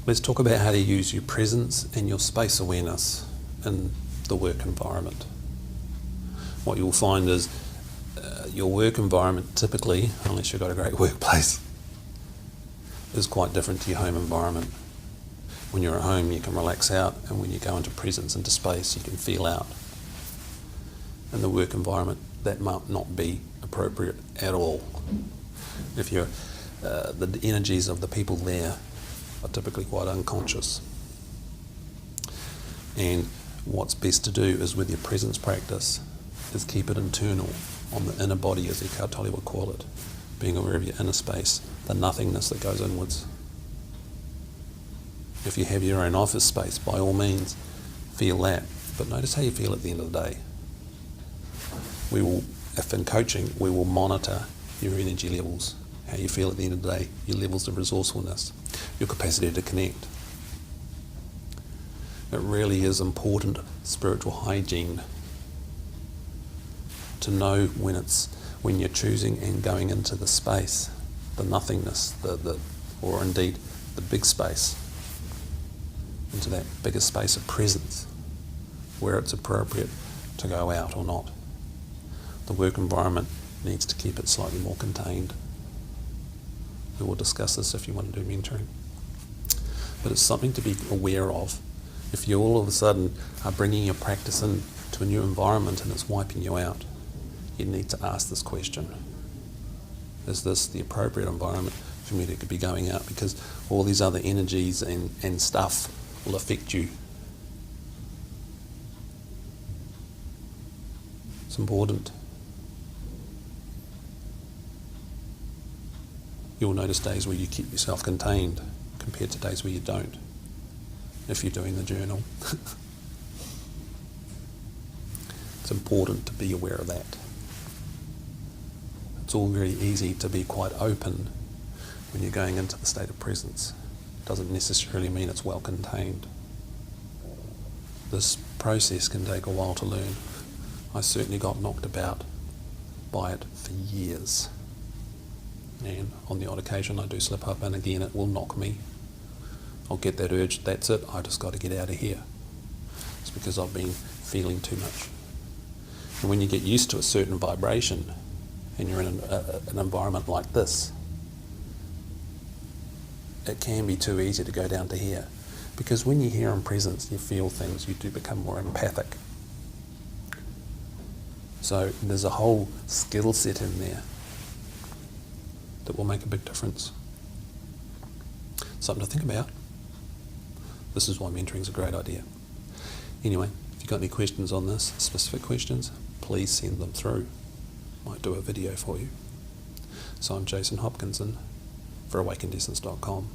Let's talk about how to use your presence and your space awareness in the work environment. What you'll find is your work environment typically, unless you've got a great workplace, is quite different to your home environment. When you're at home you can relax out, and when you go into presence, into space, you can feel out. In the work environment that might not be appropriate at all. If you're, the energies of the people there are typically quite unconscious. And what's best to do is, with your presence practice, is keep it internal, on the inner body, as Eckhart Tolle would call it, being aware of your inner space, the nothingness that goes inwards. If you have your own office space, by all means, feel that, but notice how you feel at the end of the day. We will, if in coaching, we will monitor your energy levels, how you feel at the end of the day, your levels of resourcefulness, your capacity to connect. It really is important, spiritual hygiene, to know when you're choosing and going into the space, the nothingness, or indeed the big space, into that bigger space of presence, where it's appropriate to go out or not. The work environment needs to keep it slightly more contained. We will discuss this if you want to do mentoring. But it's something to be aware of. If you all of a sudden are bringing your practice in to a new environment and it's wiping you out, you need to ask this question. Is this the appropriate environment for me to be going out? Because all these other energies and stuff will affect you. It's important. You'll notice days where you keep yourself contained compared to days where you don't, if you're doing the journal. It's important to be aware of that. It's all very easy to be quite open when you're going into the state of presence. Doesn't necessarily mean it's well contained. This process can take a while to learn. I certainly got knocked about by it for years. And on the odd occasion I do slip up, and again it will knock me. I'll get that urge, that's it, I just got to get out of here. It's because I've been feeling too much. And when you get used to a certain vibration, and you're in an environment like this, it can be too easy to go down to here. Because when you're here in presence, you feel things, you do become more empathic. So there's a whole skill set in there that will make a big difference. Something to think about. This is why mentoring is a great idea. Anyway, if you've got any questions on this, specific questions, please send them through. Might do a video for you. So I'm Jason Hopkinson for AwakenedEssence.com.